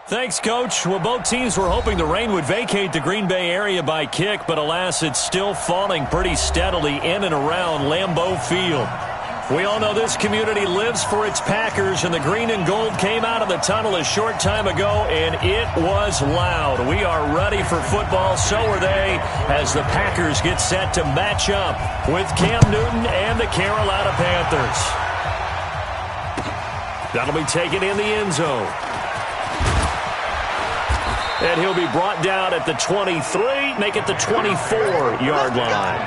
Thanks, Coach. Well, both teams were hoping the rain would vacate the Green Bay area by kick, but alas, it's still falling pretty steadily in and around Lambeau Field. We all know this community lives for its Packers, and the green and gold came out of the tunnel a short time ago, and it was loud. We are ready for football, so are they, as the Packers get set to match up with Cam Newton and the Carolina Panthers. That'll be taken in the end zone. And he'll be brought down at the 23, make it the 24-yard line.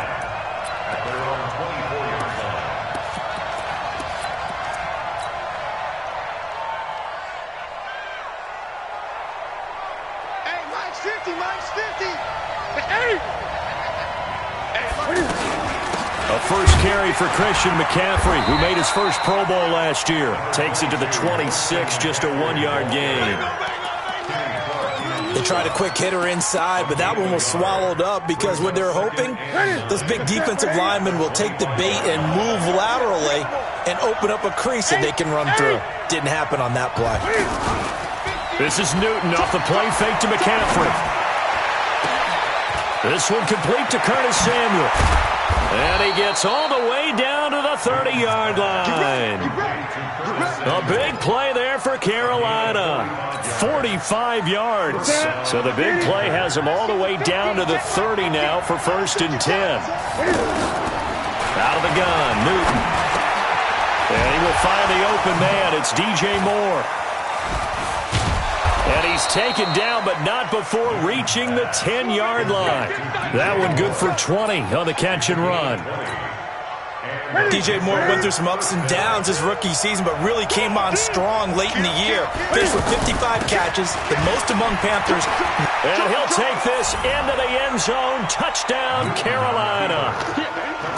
A first carry for Christian McCaffrey, who made his first Pro Bowl last year. Takes it to the 26, just a 1-yard gain. They tried a quick hitter inside, but that one was swallowed up because what they're hoping, those big defensive linemen will take the bait and move laterally and open up a crease that they can run through. Didn't happen on that play. This is Newton off the play fake to McCaffrey. This one complete to Curtis Samuel. And he gets all the way down to the 30-yard line. A big play there for Carolina. 45 yards. So the big play has him all the way down to the 30 now for 1st and 10. Out of the gun, Newton. And he will find the open man. It's DJ Moore. And he's taken down, but not before reaching the 10-yard line. That one good for 20 on the catch and run. DJ Moore went through some ups and downs his rookie season, but really came on strong late in the year. Finished with 55 catches, the most among Panthers. And he'll take this into the end zone. Touchdown, Carolina.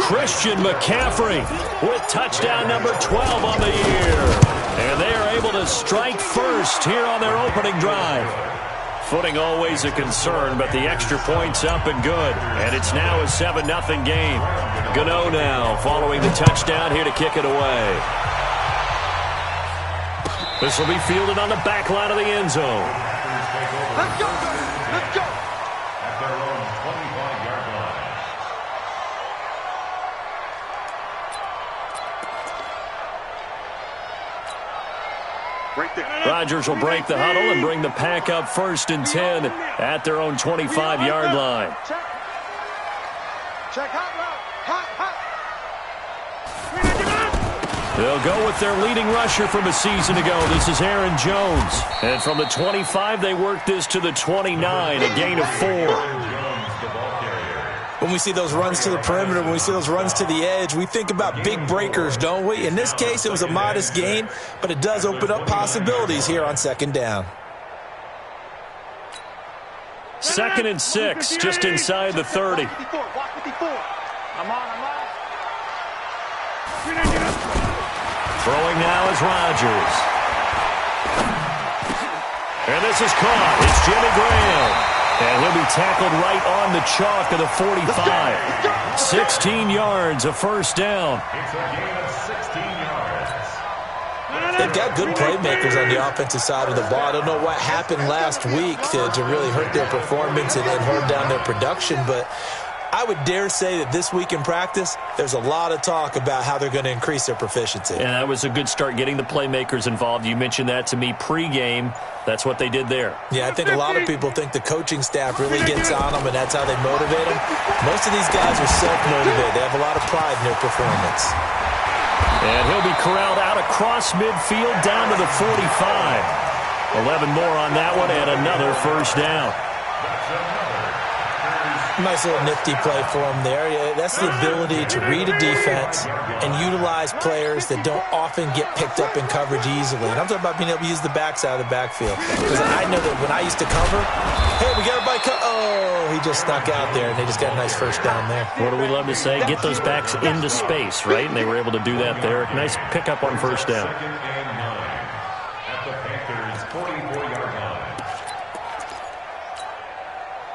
Christian McCaffrey with touchdown number 12 on the year. And they are able to strike first here on their opening drive. Footing always a concern, but the extra point's up and good. And it's now a 7-0 game. Gano now following the touchdown here to kick it away. This will be fielded on the back line of the end zone. Let's go! Let's go! At their own 25-yard line. Right there. Rodgers will break the huddle and bring the pack up 1st and 10 at their own 25-yard line. Check hot route. Hot. They'll go with their leading rusher from a season ago. This is Aaron Jones. And from the 25, they work this to the 29, a gain of 4. When we see those runs to the perimeter, when we see those runs to the edge, we think about big breakers, don't we? In this case, it was a modest gain, but it does open up possibilities here on 2nd down. 2nd and 6, just inside the 30. I'm on. Throwing now is Rodgers. And this is caught. It's Jimmy Graham. And he'll be tackled right on the chalk of the 45. 16 yards, a 1st down. It's a gain of 16 yards. They've got good playmakers on the offensive side of the ball. I don't know what happened last week to really hurt their performance and hold down their production, but I would dare say that this week in practice, there's a lot of talk about how they're going to increase their proficiency. And that was a good start getting the playmakers involved. You mentioned that to me pregame. That's what they did there. Yeah, I think a lot of people think the coaching staff really gets on them, and that's how they motivate them. Most of these guys are self-motivated. They have a lot of pride in their performance. And he'll be corralled out across midfield down to the 45. 11 more on that one and another 1st down. Nice little nifty play for him there. Yeah, that's the ability to read a defense and utilize players that don't often get picked up in coverage easily. And I'm talking about being able to use the backside of the backfield. Because I know that when I used to cover, hey, we got everybody oh, he just snuck out there, and they just got a nice 1st down there. What do we love to say? Get those backs into space, right? And they were able to do that there. Nice pickup on 1st down. 2nd and 9 at the Panthers' 44-yard line.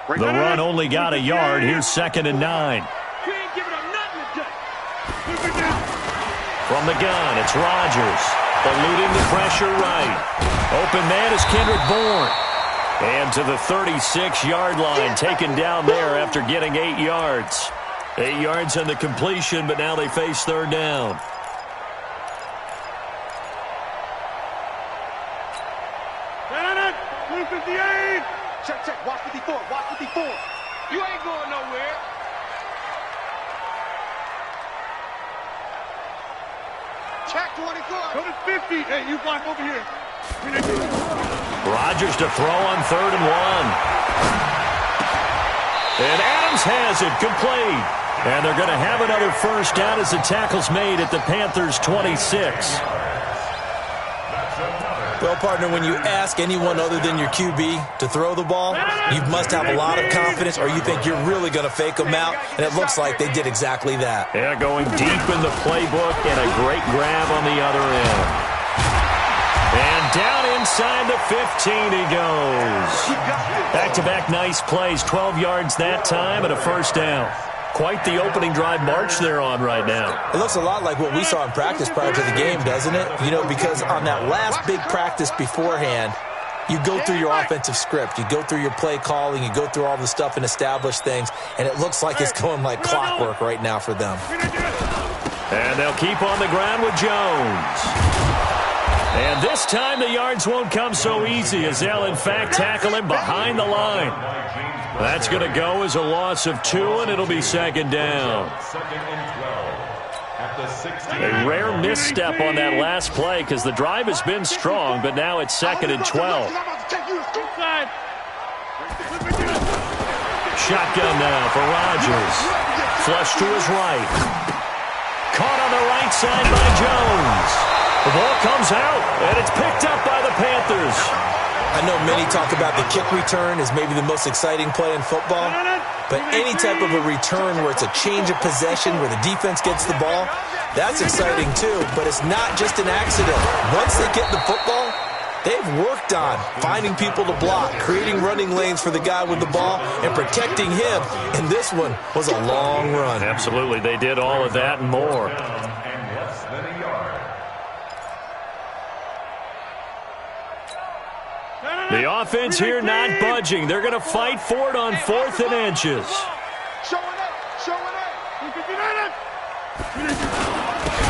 The run only got a yard. Here's 2nd and 9. You ain't giving up nothing today. From the gun, it's Rodgers. eluding the pressure right. Open man is Kendrick Bourne. And to the 36-yard line, taken down there after getting 8 yards. 8 yards on the completion, but now they face third down. Check, check. Watch 54. Watch 54. You ain't going nowhere. Check 24. Go to 50. Hey, you block over here. Rodgers to throw on 3rd and 1. And Adams has it complete. And they're going to have another first down as the tackle's made at the Panthers' 26. Well, partner, when you ask anyone other than your QB to throw the ball, you must have a lot of confidence or you think you're really going to fake them out, and it looks like they did exactly that. Yeah, going deep in the playbook and a great grab on the other end. And down inside the 15 he goes. Back-to-back nice plays, 12 yards that time and a first down. Quite the opening drive march they're on right now. It looks a lot like what we saw in practice prior to the game, doesn't it? You know, because on that last big practice beforehand, you go through your offensive script, you go through your play calling, you go through all the stuff and establish things, and it looks like it's going like clockwork right now for them. And they'll keep on the ground with Jones. And this time the yards won't come so easy as they'll, in fact, tackle him behind the line. That's going to go as a loss of 2, and it'll be second down. A rare misstep on that last play because the drive has been strong, but now it's 2nd and 12. Shotgun now for Rodgers. Flush to his right. Caught on the right side by Jones. The ball comes out, and it's picked up by the Panthers. I know many talk about the kick return as maybe the most exciting play in football, but any type of a return where it's a change of possession, where the defense gets the ball, that's exciting too, but it's not just an accident. Once they get the football, they've worked on finding people to block, creating running lanes for the guy with the ball, and protecting him, and this one was a long run. Absolutely, they did all of that and more. The offense here not budging. They're going to fight for it on 4th and inches.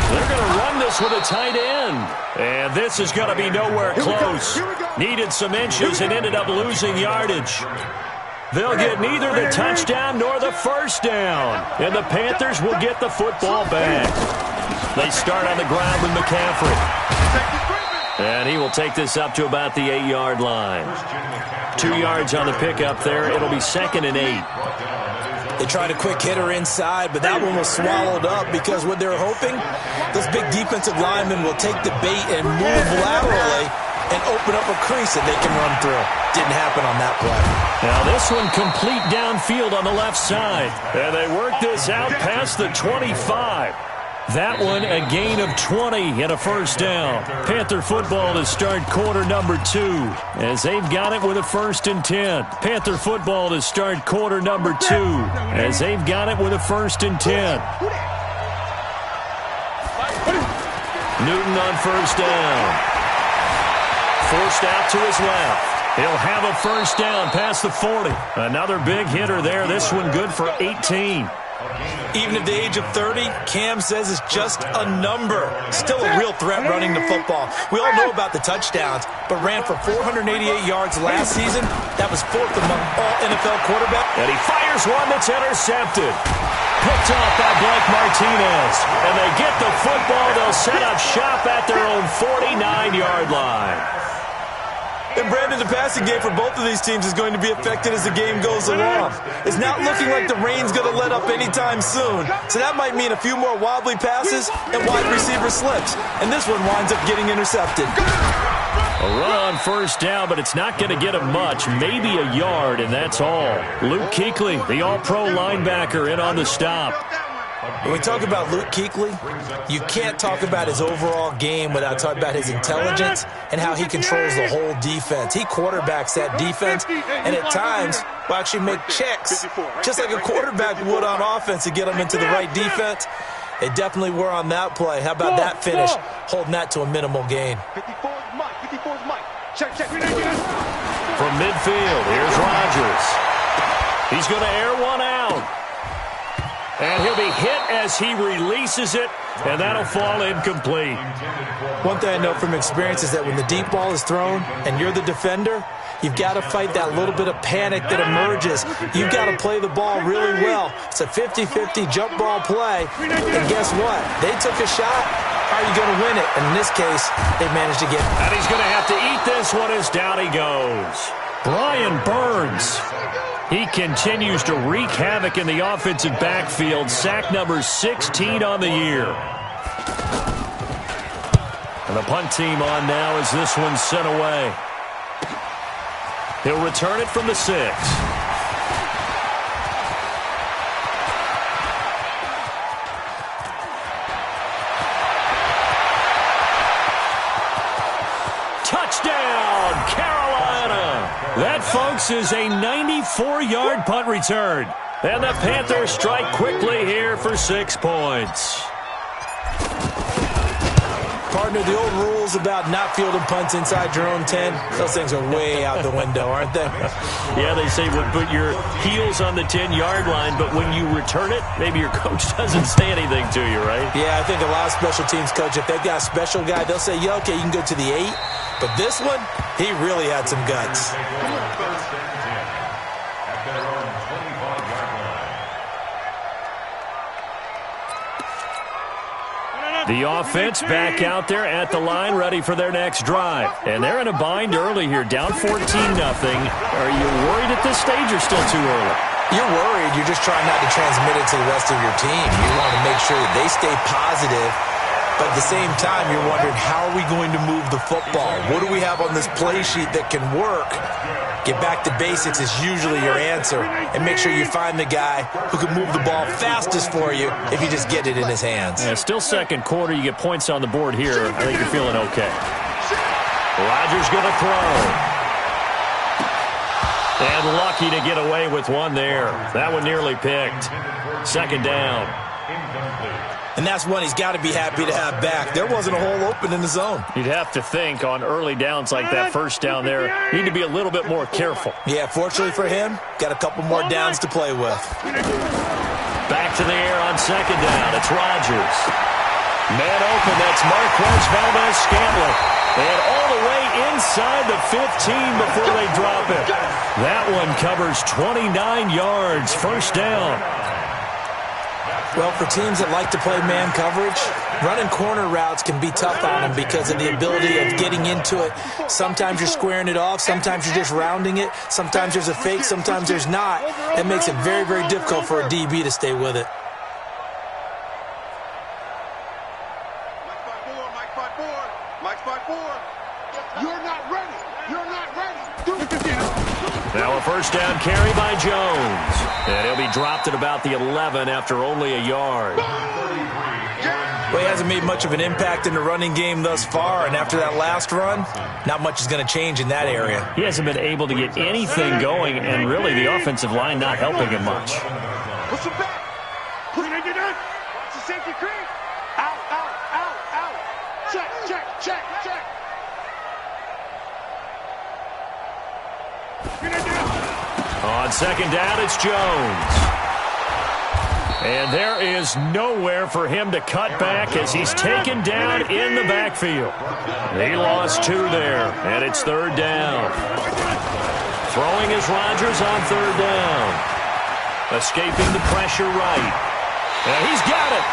They're going to run this with a tight end. And this is going to be nowhere close. Needed some inches and ended up losing yardage. They'll get neither the touchdown nor the first down. And the Panthers will get the football back. They start on the ground with McCaffrey. And he will take this up to about the 8-yard line. 2 yards on the pickup there. It'll be 2nd and 8. They tried a quick hitter inside, but that one was swallowed up because what they're hoping, this big defensive lineman will take the bait and move laterally and open up a crease that they can run through. Didn't happen on that play. Now this one complete downfield on the left side. And they work this out past the 25. That one a gain of 20 and a first down. Panther football to start quarter number 2 as they've got it with a 1st and 10. Panther football to start quarter number 2 as they've got it with a 1st and 10. Newton on first down. Forced out to his left. He'll have a first down past the 40. Another big hitter there. This one good for 18. Even at the age of 30, Cam says it's just a number. Still a real threat running the football. We all know about the touchdowns, but ran for 488 yards last season. That was 4th among all NFL quarterbacks. And he fires one that's intercepted. Picked off by Blake Martinez. And they get the football. They'll set up shop at their own 49-yard line. And Brandon, the passing game for both of these teams is going to be affected as the game goes along. It's not looking like the rain's going to let up anytime soon. So that might mean a few more wobbly passes and wide receiver slips. And this one winds up getting intercepted. A run on first down, but it's not going to get him much. Maybe a yard, and that's all. Luke Kuechly, the all-pro linebacker, in on the stop. When we talk about Luke Kuechly, you can't talk about his overall game without talking about his intelligence and how he controls the whole defense. He quarterbacks that defense and at times will actually make checks just like a quarterback would on offense to get them into the right defense. They definitely were on that play. How about that finish? Holding that to a minimal gain. 54 is Mike. 54 is Mike. Check. From midfield, here's Rodgers. He's going to air one out. And he'll be hit as he releases it, and that'll fall incomplete. One thing I know from experience is that when the deep ball is thrown and you're the defender, you've got to fight that little bit of panic that emerges. You've got to play the ball really well. It's a 50-50 jump ball play, and guess what? They took a shot. How are you going to win it? And in this case, they managed to get it. And he's going to have to eat this one as down he goes. Brian Burns. He continues to wreak havoc in the offensive backfield. Sack number 16 on the year. And the punt team on now as this one's sent away. He'll return it from the 6. Touchdown, Carolina! That, folks, is a 94-yard punt return. And the Panthers strike quickly here for 6 points. Partner, the old rules about not fielding punts inside your own 10, those things are way out the window, aren't they? Yeah, they say put your heels on the 10-yard line, but when you return it, maybe your coach doesn't say anything to you, right? Yeah, I think a lot of special teams coach, if they've got a special guy, they'll say, yeah, okay, you can go to the 8. But this one, he really had some guts. The offense back out there at the line, ready for their next drive. And they're in a bind early here, down 14-0. Are you worried at this stage or still too early? You're worried. You're just trying not to transmit it to the rest of your team. You want to make sure that they stay positive. But at the same time, you're wondering, how are we going to move the football? What do we have on this play sheet that can work? Get back to basics is usually your answer. And make sure you find the guy who can move the ball fastest for you if you just get it in his hands. Yeah, still second quarter. You get points on the board here. I think you're feeling okay. Rodgers going to throw. And lucky to get away with one there. That one nearly picked. Second down. And that's one he's got to be happy to have back. There wasn't a hole open in the zone. You'd have to think on early downs like that first down there, need to be a little bit more careful. Yeah, fortunately for him, got a couple more downs to play with. Back to the air on second down. It's Rodgers. Man open, that's Marquez Valdez-Scantling. And all the way inside the 15 before they drop it. That one covers 29 yards, first down. Well, for teams that like to play man coverage, running corner routes can be tough on them because of the ability of getting into it. Sometimes you're squaring it off. Sometimes you're just rounding it. Sometimes there's a fake. Sometimes there's not. That makes it very, very difficult for a DB to stay with it. Mike's by 4. You're not ready. You're not ready. Now a first down carry by Jones. And he'll be dropped at about the 11 after only a yard. Well, he hasn't made much of an impact in the running game thus far, and after that last run, not much is going to change in that area. He hasn't been able to get anything going, and really the offensive line not helping him much. Push him back. Push him in. Watch the safety creep. Out. Check. On second down, it's Jones. And there is nowhere for him to cut back as he's taken down in the backfield. He lost 2 there, and it's third down. Throwing is Rodgers on third down. Escaping the pressure right. And he's got it.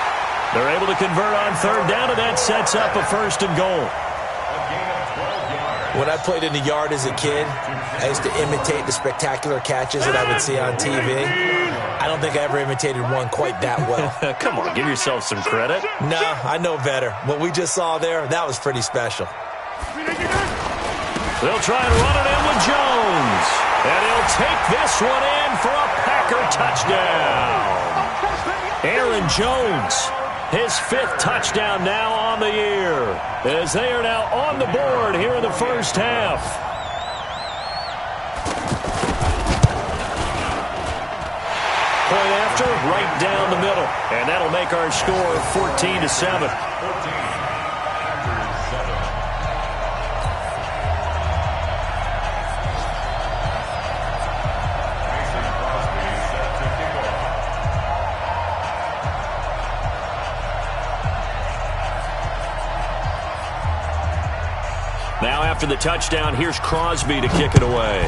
They're able to convert on third down, and that sets up a first and goal. When I played in the yard as a kid, I used to imitate the spectacular catches that I would see on TV. I don't think I ever imitated one quite that well. Come on, give yourself some credit. No, I know better. What we just saw there, that was pretty special. They'll try and run it in with Jones. And he'll take this one in for a Packer touchdown. Aaron Jones, his 5th touchdown now on the year, as they are now on the board here in the first half. Point after, right down the middle. And that'll make our score 14-7. Now after the touchdown, here's Crosby to kick it away.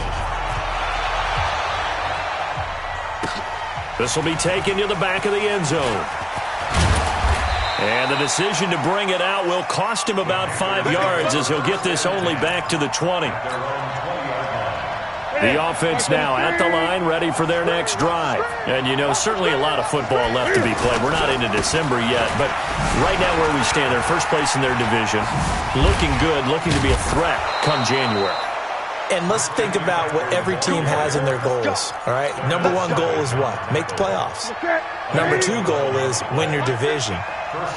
This will be taken to the back of the end zone. And the decision to bring it out will cost him about 5 yards as he'll get this only back to the 20. The offense now at the line, ready for their next drive. And, you know, certainly a lot of football left to be played. We're not into December yet, but right now where we stand, they're first place in their division. Looking good, looking to be a threat come January. And let's think about what every team has in their goals, all right? Number one goal is what? Make the playoffs. Number two goal is win your division.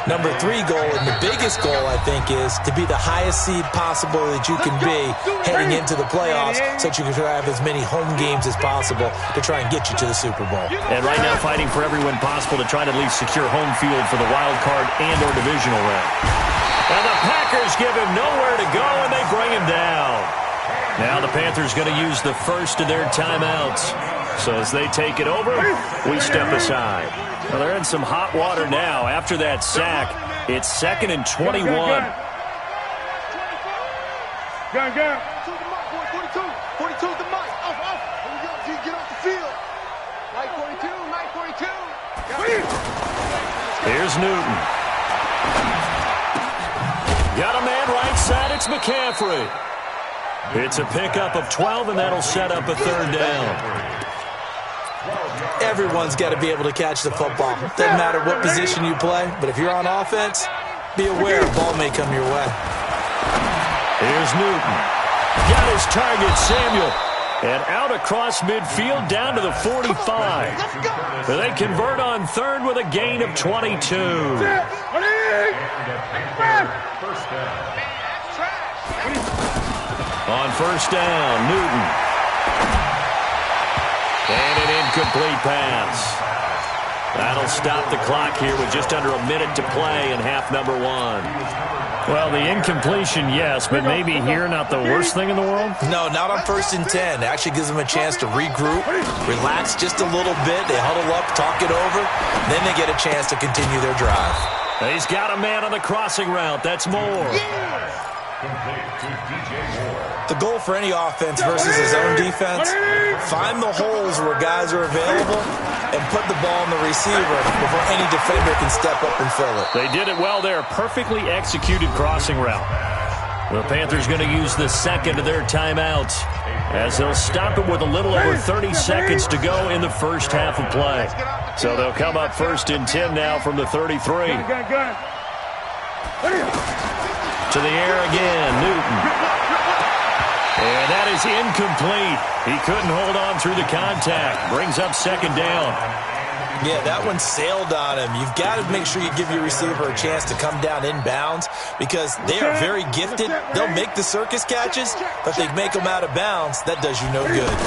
Number three goal, and the biggest goal, I think, is to be the highest seed possible that you can be heading into the playoffs so that you can have as many home games as possible to try and get you to the Super Bowl. And right now fighting for every win possible to try to at least secure home field for the wild card and or divisional round. And the Packers give him nowhere to go, and they bring him down. Now the Panthers going to use the first of their timeouts. So as they take it over, we step aside. Well, they're in some hot water now. After that sack, it's 2nd and 21. Gun. 42 the mic. Off. Here we go. Get off the field. Mic 42. Here's Newton. Got a man right side. It's McCaffrey. It's a pickup of 12, and that'll set up a third down. Everyone's got to be able to catch the football. Doesn't matter what position you play, but if you're on offense, be aware the ball may come your way. Here's Newton. Got his target, Samuel. And out across midfield down to the 45. They convert on third with a gain of 22. On first down, Newton. And an incomplete pass. That'll stop the clock here with just under a minute to play in half number one. Well, the incompletion, yes, but maybe here not the worst thing in the world? No, not on 1st and 10. It actually gives them a chance to regroup, relax just a little bit. They huddle up, talk it over. Then they get a chance to continue their drive. He's got a man on the crossing route. That's more. The goal for any offense versus his own defense, find the holes where guys are available and put the ball on the receiver before any defender can step up and fill it. They did it well there. Perfectly executed crossing route. The Panthers going to use the second of their timeouts as they'll stop it with a little over 30 seconds to go in the first half of play. So they'll come up 1st and 10 now from the 33. To the air again, Newton. And that is incomplete. He couldn't hold on through the contact. Brings up 2nd down. Yeah, that one sailed on him. You've got to make sure you give your receiver a chance to come down inbounds because they are very gifted. They'll make the circus catches, but they make them out of bounds. That does you no good.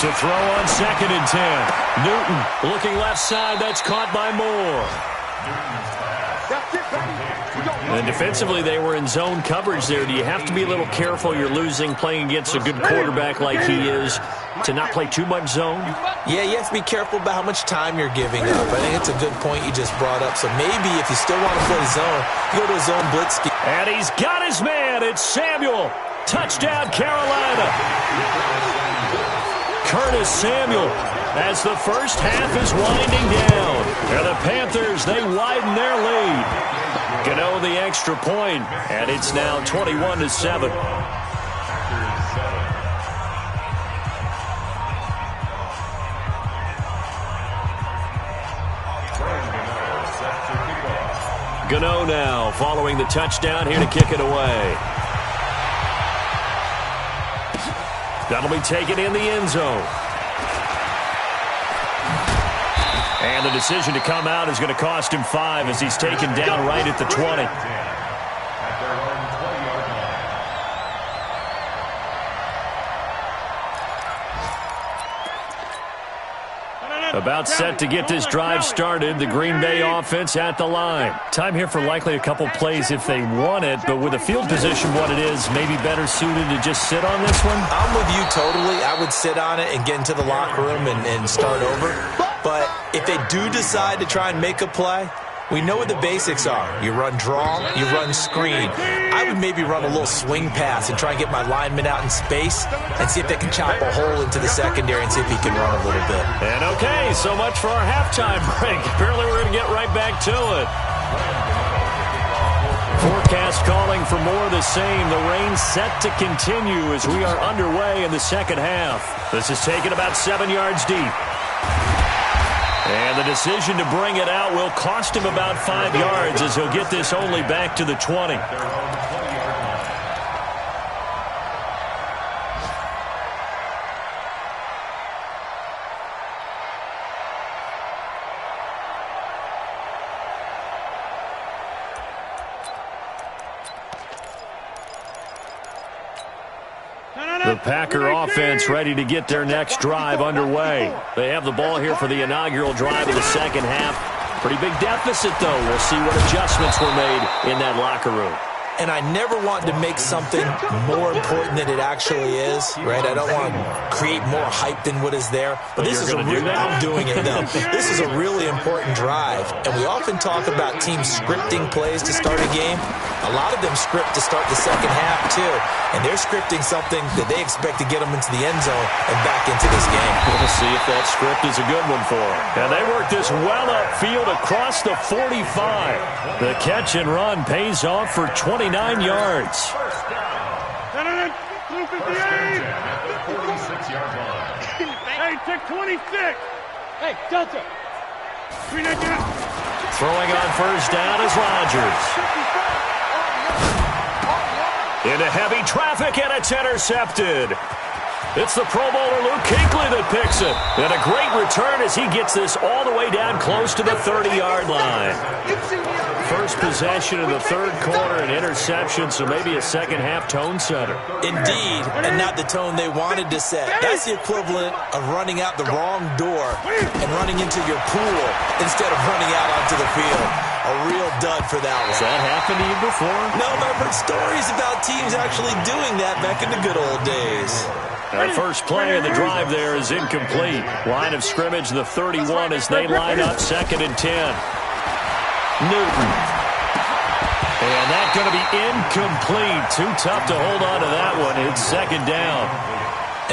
To throw on 2nd and 10. Newton looking left side. That's caught by Moore. And defensively, they were in zone coverage there. Do you have to be a little careful? You're losing playing against a good quarterback like he is to not play too much zone? Yeah, you have to be careful about how much time you're giving up. I think it's a good point you just brought up. So maybe if you still want to play zone, you go to a zone blitz scheme. And he's got his man. It's Samuel. Touchdown, Carolina. Curtis Samuel as the first half is winding down. And the Panthers, they widen their lead. Gano the extra point, and it's now 21-7. Gano now following the touchdown here to kick it away. That'll be taken in the end zone. And the decision to come out is going to cost him 5 as he's taken down right at the 20. About set to get this drive started. The Green Bay offense at the line. Time here for likely a couple plays if they want it, but with the field position what it is, maybe better suited to just sit on this one? I'm with you totally. I would sit on it and get into the locker room and start over. But if they do decide to try and make a play, we know what the basics are. You run draw, you run screen. I would maybe run a little swing pass and try and get my lineman out in space and see if they can chop a hole into the secondary and see if he can run a little bit. And okay, so much for our halftime break. Apparently we're going to get right back to it. Forecast calling for more of the same. The rain set to continue as we are underway in the second half. This is taken about 7 yards deep. And the decision to bring it out will cost him about 5 yards as he'll get this only back to the 20. The Packer offense ready to get their next drive underway. They have the ball here for the inaugural drive of the second half. Pretty big deficit, though. We'll see what adjustments were made in that locker room. And I never want to make something more important than it actually is, right? I don't want to create more hype than what is there. But this is I'm doing it, though. This is a really important drive. And we often talk about teams scripting plays to start a game. A lot of them script to start the second half, too. And they're scripting something that they expect to get them into the end zone and back into this game. We'll see if that script is a good one for them. And they work this well upfield across the 45. The catch and run pays off for 29 yards. Hey, check 26. Hey, Delta. Throwing on first down is Rodgers. Into heavy traffic, and it's intercepted. It's the Pro Bowler Luke Kuechly that picks it. And a great return as he gets this all the way down close to the 30-yard line. First possession of the third quarter, an interception, so maybe a second-half tone setter. Indeed, and not the tone they wanted to set. That's the equivalent of running out the wrong door and running into your pool instead of running out onto the field. A real dud for that one. Has that happened to you before? No, but I've heard stories about teams actually doing that back in the good old days. Our first play of the drive there is incomplete. Line of scrimmage, the 31 as they line up, 2nd and 10. Newton. And that's going to be incomplete. Too tough to hold on to that one. It's 2nd down.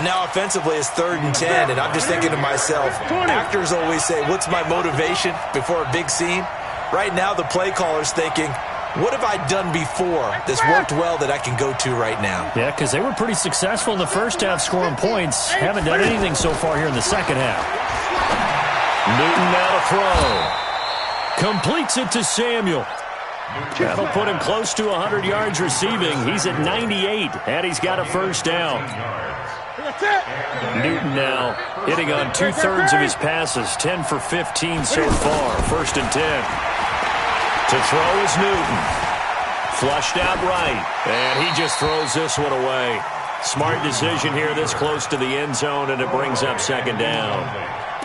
And now offensively it's 3rd and 10. And I'm just thinking to myself, actors always say, what's my motivation before a big scene? Right now the play caller's thinking, what have I done before that's worked well that I can go to right now? Yeah, because they were pretty successful in the first half scoring points. Haven't done anything so far here in the second half. Newton now to throw. Completes it to Samuel. That'll put him close to 100 yards receiving. He's at 98, and he's got a first down. Newton now hitting on 2/3 of his passes, 10 for 15 so far. 1st and 10. To throw is Newton. Flushed out right, and he just throws this one away. Smart decision here this close to the end zone, and it brings up 2nd down.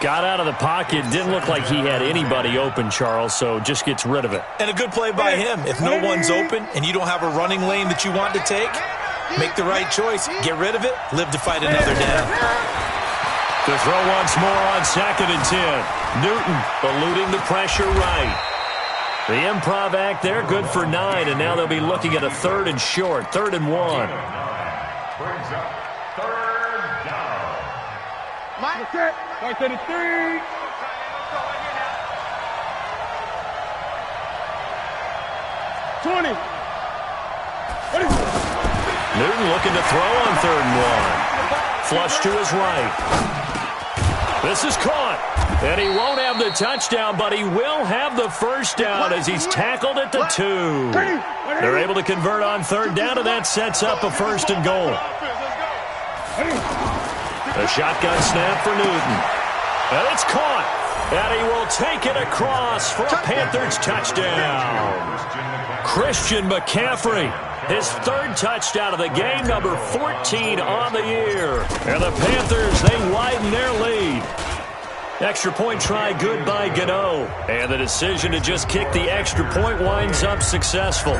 Got out of the pocket. Didn't look like he had anybody open, Charles, so just gets rid of it. And a good play by him. If no one's open and you don't have a running lane that you want to take, make the right choice. Get rid of it. Live to fight another down. To throw once more on 2nd and 10. Newton eluding the pressure right. The improv act there, good for 9, and now they'll be looking at a 3rd and short, 3rd and 1. Brings up 3rd down. Mike, 33. 20. Newton looking to throw on 3rd and 1. Flush to his right. This is caught. And he won't have the touchdown, but he will have the first down as he's tackled at the 2. They're able to convert on 3rd down, and that sets up a 1st and goal. A shotgun snap for Newton. And it's caught. And he will take it across for a Panthers touchdown. Christian McCaffrey, his 3rd touchdown of the game, number 14 on the year. And the Panthers, they widen their lead. Extra point try good by Gano. And the decision to just kick the extra point winds up successful.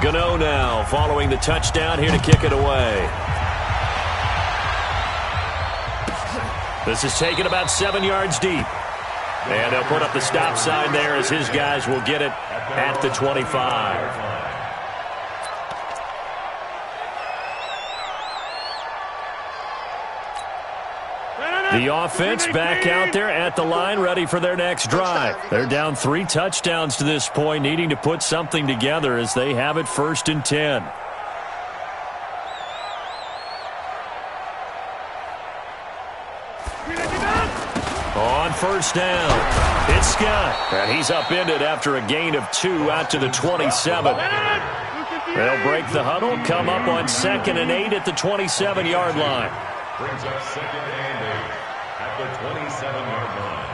Gano now following the touchdown here to kick it away. This is taken about 7 yards deep. And they'll put up the stop sign there as his guys will get it at the 25. The offense back out there at the line, ready for their next drive. They're down 3 touchdowns to this point, needing to put something together as they have it 1st and 10. On 1st down, it's Scott, and he's upended after a gain of 2 out to the 27. They'll break the huddle, come up on 2nd and 8 at the 27-yard line. Brings up 2nd and 8 at the 27-yard line.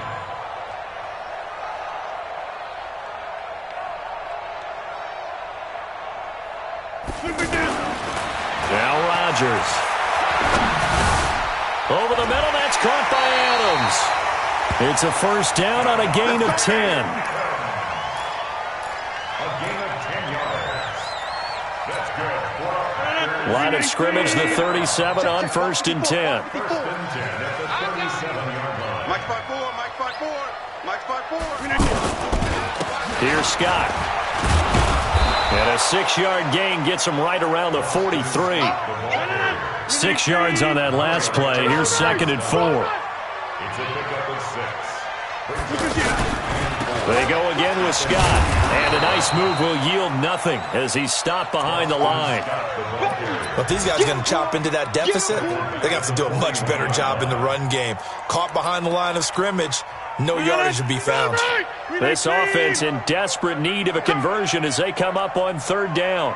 Now Rodgers. Over the middle, that's caught by Adams. It's a 1st down on a gain of 10. A gain of 10 yards. That's good. Line of scrimmage, the 37 on 1st and 10. 1st and 10 at the 37-yard line. Mike spot 4, Mike spot 4, Mike spot 4. Here's Scott. And a 6-yard gain gets him right around the 43. 6 yards on that last play. Here's 2nd and 4. It's a pickup of 6. They go again with Scott. And a nice move will yield nothing as he's stopped behind the line. Well, if these guys are going to chop into that deficit, they're going to have to do a much better job in the run game. Caught behind the line of scrimmage, no yardage to be found. This offense in desperate need of a conversion as they come up on 3rd down.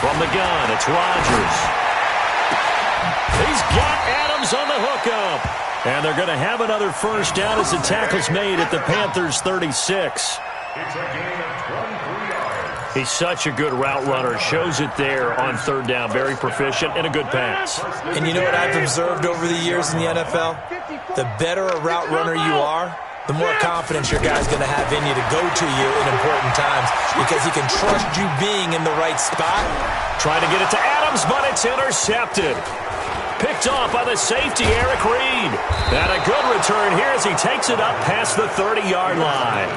From the gun, it's Rodgers. He's got Adams on the hookup. And they're going to have another 1st down as the tackle's made at the Panthers' 36. It's a gain of 23 yards. He's such a good route runner. Shows it there on 3rd down. Very proficient and a good pass. And you know what I've observed over the years in the NFL? The better a route runner you are, the more confidence your guy's going to have in you to go to you in important times because he can trust you being in the right spot. Trying to get it to Adams, but it's intercepted. Picked off by the safety, Eric Reed. And a good return here as he takes it up past the 30-yard line.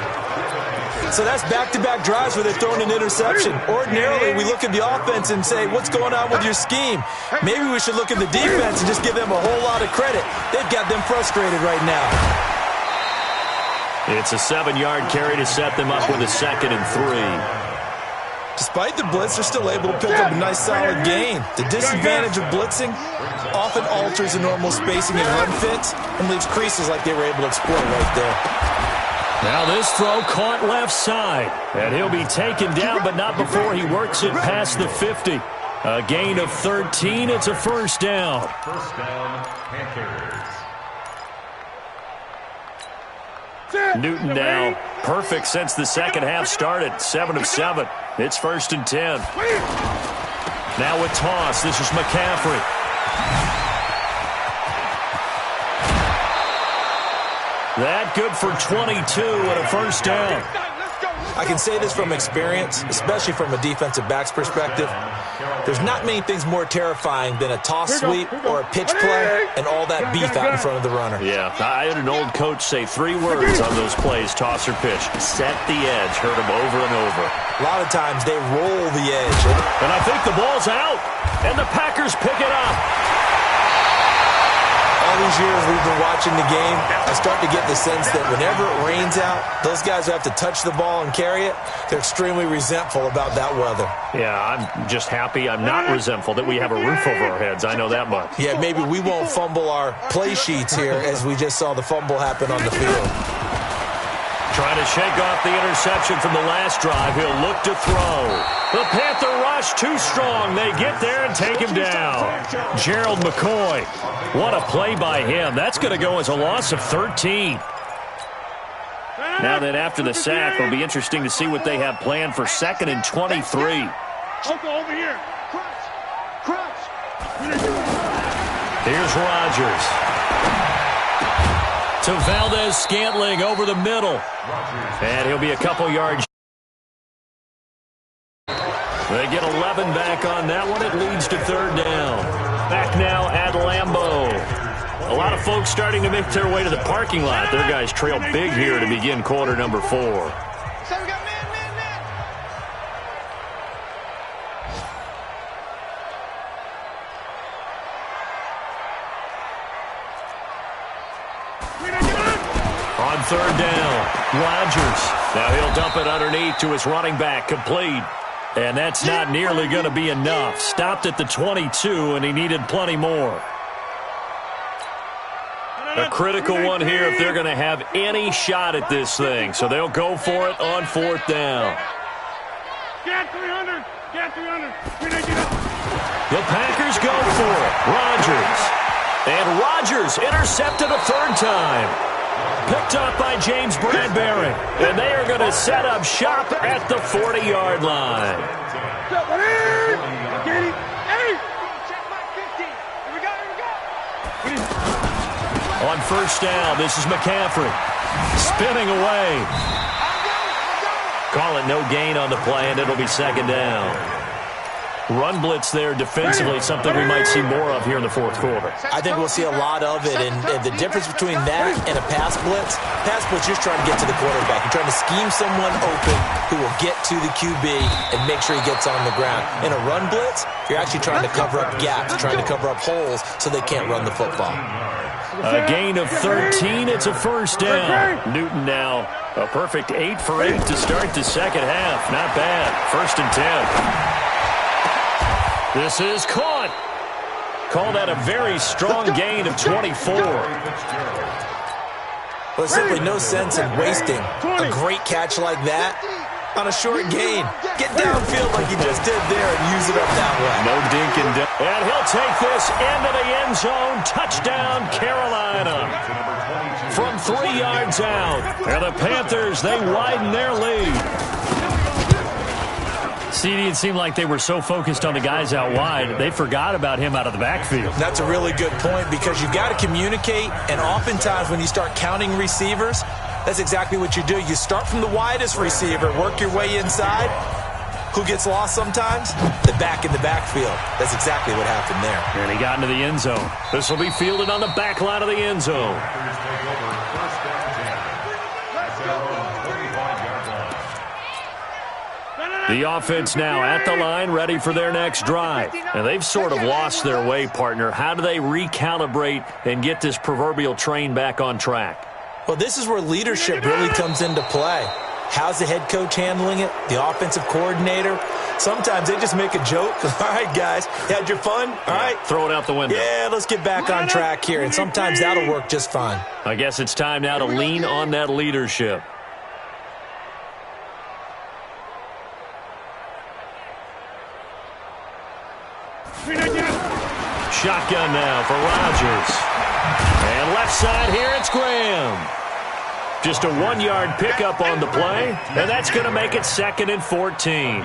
So that's back-to-back drives where they're throwing an interception. Ordinarily, we look at the offense and say, what's going on with your scheme? Maybe we should look at the defense and just give them a whole lot of credit. They've got them frustrated right now. It's a 7-yard carry to set them up with a 2nd and 3. Despite the blitz, they're still able to pick up a nice solid gain. The disadvantage of blitzing often alters the normal spacing and run fits and leaves creases like they were able to exploit right there. Now this throw caught left side. And he'll be taken down, but not before he works it past the 50. A gain of 13. It's a 1st down. 1st down, Panthers. Newton now perfect since the 2nd half started. 7 of 7. It's 1st and 10. Now with toss, this is McCaffrey. That good for 22 and a 1st down. I can say this from experience, especially from a defensive back's perspective. There's not many things more terrifying than a toss sweep or a pitch play and all that beef out in front of the runner. Yeah, I had an old coach say 3 words on those plays, toss or pitch. Set the edge. Heard him over and over. A lot of times they roll the edge. And I think the ball's out, and the Packers pick it up. All these years we've been watching the game, I start to get the sense that whenever it rains out, those guys who have to touch the ball and carry it, they're extremely resentful about that weather. Yeah, I'm just happy I'm not resentful that we have a roof over our heads. I know that much. Yeah, maybe we won't fumble our play sheets here as we just saw the fumble happen on the field. Trying to shake off the interception from the last drive. He'll look to throw. The Panther rush too strong. They get there and take him down. Gerald McCoy. What a play by him. That's going to go as a loss of 13. Now then, after the sack, it'll be interesting to see what they have planned for 2nd and 23. Over here. Crouch. Here's Rodgers. To Valdez-Scantling over the middle. And he'll be a couple yards. They get 11 back on that one. It leads to third down. Back now at Lambeau. A lot of folks starting to make their way to the parking lot. Their guys trail big here to begin quarter number 4. So we got man. On third down, Rodgers. Now he'll dump it underneath to his running back, complete. And that's not nearly going to be enough. Stopped at the 22, and he needed plenty more. A critical one here if they're going to have any shot at this thing. So they'll go for it on fourth down. Get 300. Get 300. The Packers go for it. Rodgers. And Rodgers intercepted a third time. Picked up by James Bradbury. And they are going to set up shop at the 40-yard line. On first down, this is McCaffrey. Spinning away. Call it no gain on the play, and it'll be second down. Run blitz there defensively, something we might see more of here in the fourth quarter. I think we'll see a lot of it, and the difference between that and a pass blitz, you're just trying to get to the quarterback. You're trying to scheme someone open who will get to the QB and make sure he gets on the ground. In a run blitz, you're actually trying to cover up gaps, trying to cover up holes so they can't run the football. A gain of 13, it's a first down. Newton now a perfect 8 for 8 to start the second half. Not bad. First and 10. This is caught. Call that a very strong gain of 24. Well, there's simply no sense in wasting a great catch like that on a short gain. Get downfield like you just did there and use it up that way. No dink and dunk. And he'll take this into the end zone. Touchdown, Carolina. From 3 yards out. And the Panthers, they widen their lead. CD, it seemed like they were so focused on the guys out wide, they forgot about him out of the backfield. That's a really good point because you've got to communicate, and oftentimes when you start counting receivers, that's exactly what you do. You start from the widest receiver, work your way inside. Who gets lost sometimes? The back in the backfield. That's exactly what happened there. And he got into the end zone. This will be fielded on the back line of the end zone. The offense now at the line, ready for their next drive. And they've sort of lost their way, partner. How do they recalibrate and get this proverbial train back on track? Well, this is where leadership really comes into play. How's the head coach handling it? The offensive coordinator? Sometimes they just make a joke. All right, guys, you had your fun? All right. Throw it out the window. Yeah, let's get back on track here. And sometimes that'll work just fine. I guess it's time now to lean on that leadership. Shotgun now for Rodgers. And left side here, it's Graham. Just a 1-yard pickup on the play, and that's going to make it 2nd and 14.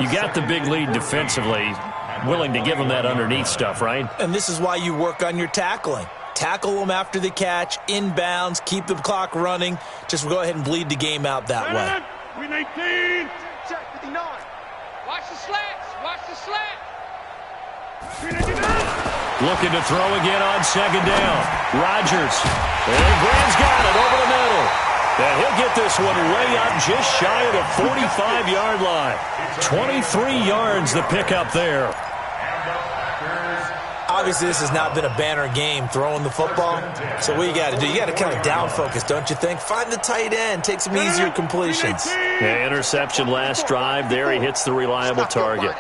You got the big lead defensively, willing to give them that underneath stuff, right? And this is why you work on your tackling. Tackle them after the catch, inbounds, keep the clock running. Just go ahead and bleed the game out that way. We 19. Check 59. Watch the slats. Watch the slats. Looking to throw again on second down. Rodgers. And Graham's got it over the middle. And he'll get this one way up just shy of the 45-yard line. 23 yards the pickup there. Obviously, this has not been a banner game throwing the football. So what you got to do, you got to kind of down focus, don't you think? Find the tight end, take some easier completions. Yeah, interception last drive there. He hits the reliable target.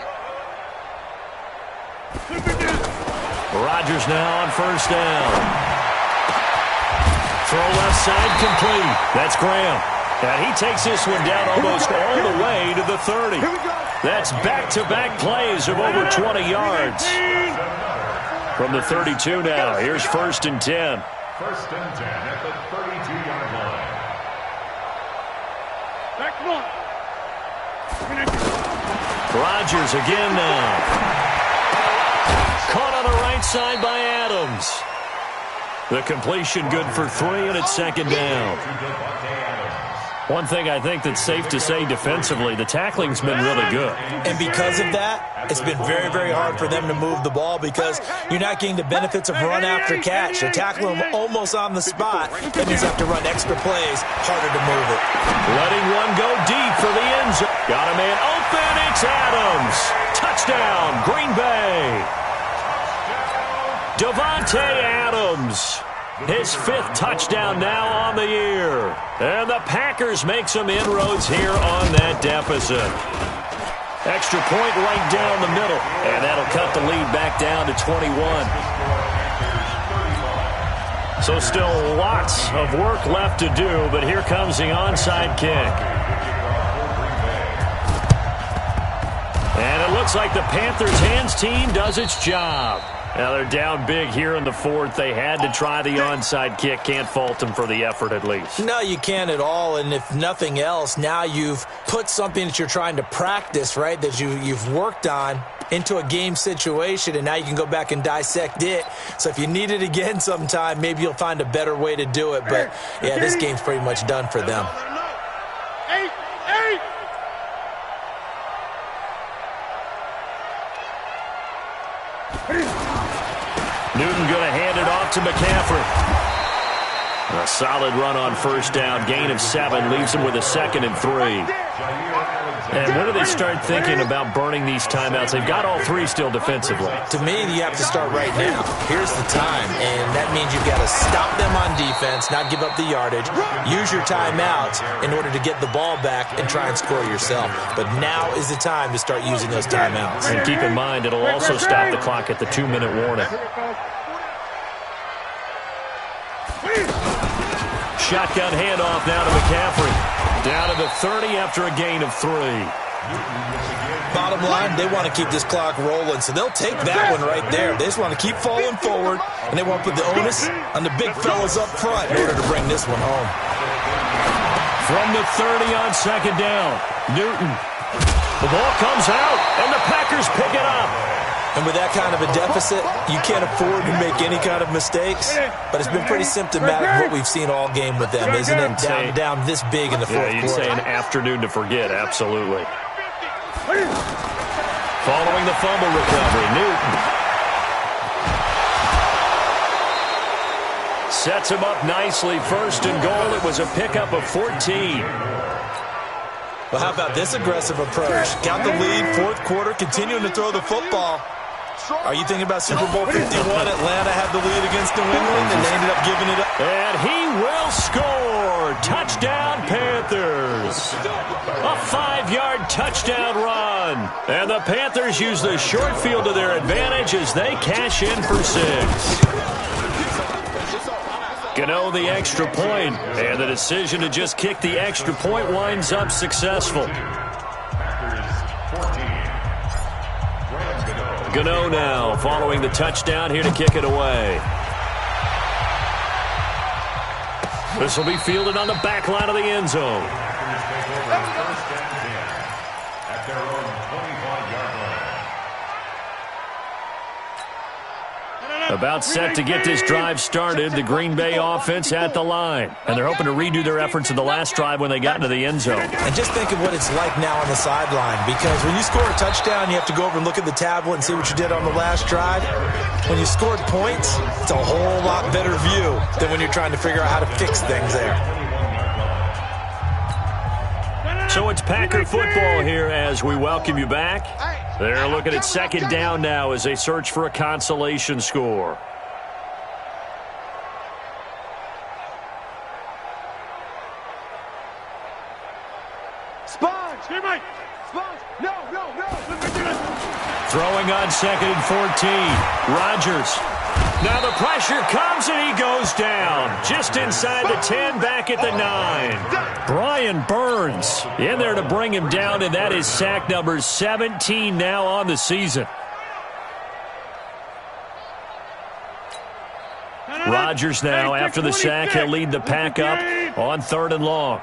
Rodgers now on first down. Throw left side complete. That's Graham. And he takes this one down almost all the way to the 30. That's back-to-back plays of over 20 yards. From the 32 now, here's 1st and 10. 1st and 10 at the 32-yard line. Rodgers again now. Caught on the right side by Adams. The completion good for 3, and it's second down. One thing I think that's safe to say defensively, the tackling's been really good. And because of that, it's been very, very hard for them to move the ball because you're not getting the benefits of run after catch. They're tackling them almost on the spot. That means you have to run extra plays, harder to move it. Letting one go deep for the end zone. Got a man open. It's Adams. Touchdown, Green Bay. Davante Adams. His 5th touchdown now on the year. And the Packers make some inroads here on that deficit. Extra point right down the middle. And that'll cut the lead back down to 21. So still lots of work left to do, but here comes the onside kick. And it looks like the Panthers' hands team does its job. Now they're down big here in the 4th. They had to try the onside kick. Can't fault them for the effort at least. No, you can't at all. And if nothing else, now you've put something that you're trying to practice, right, that you've worked on into a game situation, and now you can go back and dissect it. So if you need it again sometime, maybe you'll find a better way to do it. But, yeah, this game's pretty much done for them. Newton going to hand it off to McCaffrey. A solid run on first down. Gain of 7 leaves him with a 2nd and 3. And when do they start thinking about burning these timeouts? They've got all 3 still defensively. To me, you have to start right now. Here's the time, and that means you've got to stop them on defense, not give up the yardage, use your timeouts in order to get the ball back and try and score yourself. But now is the time to start using those timeouts. And keep in mind, it'll also stop the clock at the 2-minute warning. Shotgun handoff now to McCaffrey. Down to the 30 after a gain of 3. Bottom line, they want to keep this clock rolling, so they'll take that one right there. They just want to keep falling forward, and they want to put the onus on the big fellas up front in order to bring this one home. From the 30 on second down, Newton. The ball comes out, and the Packers pick it up. And with that kind of a deficit, you can't afford to make any kind of mistakes. But it's been pretty symptomatic of what we've seen all game with them, isn't it? Down this big in the fourth quarter. You'd say an afternoon to forget, absolutely. Following the fumble recovery, Newton. Sets him up nicely. 1st and goal. It was a pickup of 14. Well, how about this aggressive approach? Got the lead, 4th quarter, continuing to throw the football. Are you thinking about Super Bowl 51? Atlanta had the lead against New England, and they ended up giving it up. And he will score. Touchdown, Panthers. A 5-yard touchdown run. And the Panthers use the short field to their advantage as they cash in for 6. Gano the extra point, and the decision to just kick the extra point winds up successful. Gano now following the touchdown here to kick it away. This will be fielded on the back line of the end zone. At their own 25-yard line. About set to get this drive started, the Green Bay offense at the line. And they're hoping to redo their efforts in the last drive when they got into the end zone. And just think of what it's like now on the sideline, because when you score a touchdown, you have to go over and look at the tablet and see what you did on the last drive. When you scored points, it's a whole lot better view than when you're trying to figure out how to fix things there. So it's Packer football here as we welcome you back. They're looking at second down now as they search for a consolation score. Throwing on 2nd and 14. Rodgers. Now the pressure comes and he goes down. Just inside the 10, back at the 9. Brian Burns in there to bring him down, and that is sack number 17 now on the season. Rodgers now, after the sack, he'll lead the pack up on 3rd and long.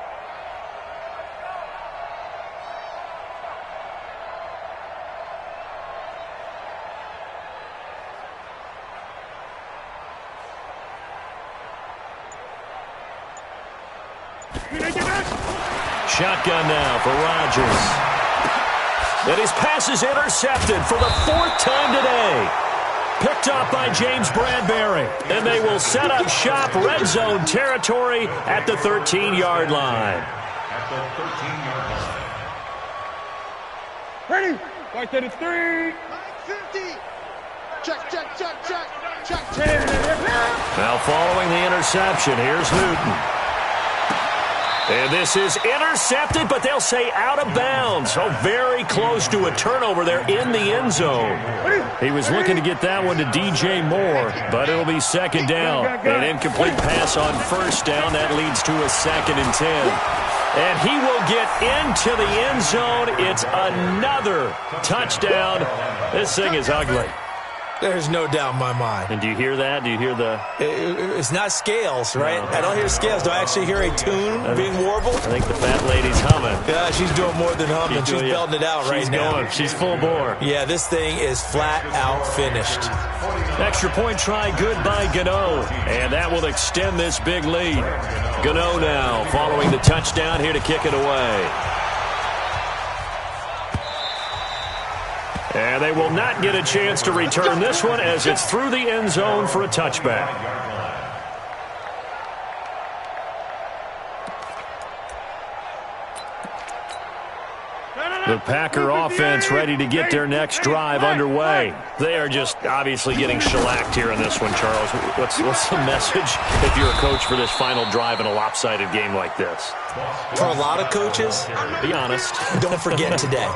Shotgun now for Rodgers. And his pass is intercepted for the 4th time today. Picked up by James Bradbury. And they will set up shop red zone territory at the 13-yard line. At the 13-yard line. Ready? Right to the 3. 50. Check. Now following the interception, here's Newton. And this is intercepted, but they'll say out of bounds. So very close to a turnover there in the end zone. He was looking to get that one to DJ Moore, but it'll be 2nd down. An incomplete pass on 1st down. That leads to a 2nd and 10. And he will get into the end zone. It's another touchdown. This thing is ugly. There's no doubt in my mind. And do you hear that? Do you hear the... It's not scales, right? No. I don't hear scales. Do I actually hear a tune being warbled? I think the fat lady's humming. Yeah, she's doing more than humming. She's belting it out right now. She's full bore. Yeah, this thing is flat out finished. Extra point try good by Gano. And that will extend this big lead. Gano now following the touchdown here to kick it away. And they will not get a chance to return this one as it's through the end zone for a touchback. The Packer offense ready to get their next drive underway. They are just obviously getting shellacked here in this one, Charles. What's the message if you're a coach for this final drive in a lopsided game like this? For a lot of coaches, be honest. Don't forget today.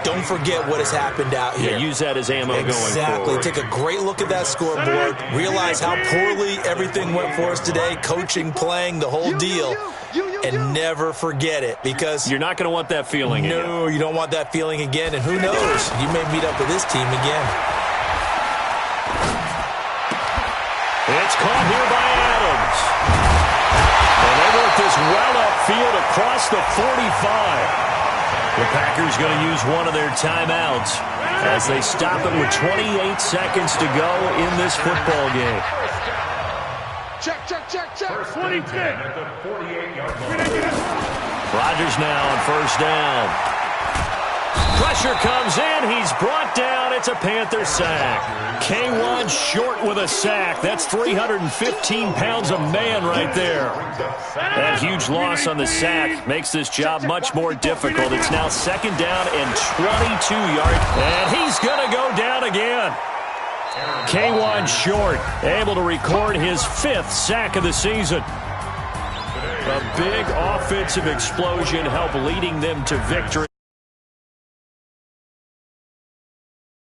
Don't forget what has happened out here. Yeah, use that as ammo going forward. Exactly. Take a great look at that scoreboard. Realize how poorly everything went for us today. Coaching, playing, the whole deal. And never forget it, because you're not going to want that feeling again. No, you don't want that feeling again. And who knows? You may meet up with this team again. It's caught here by Adams. And they work this well upfield across the 45. The Packers going to use one of their timeouts as they stop it with 28 seconds to go in this football game. Check. 22. At the 48-yard line. Rodgers now on 1st down. Pressure comes in. He's brought down. It's a Panther sack. K1 short with a sack. That's 315 pounds of man right there. That huge loss on the sack makes this job much more difficult. It's now 2nd down and 22 yards. And he's going to go down again. K1 short, able to record his 5th sack of the season. A big offensive explosion helped leading them to victory.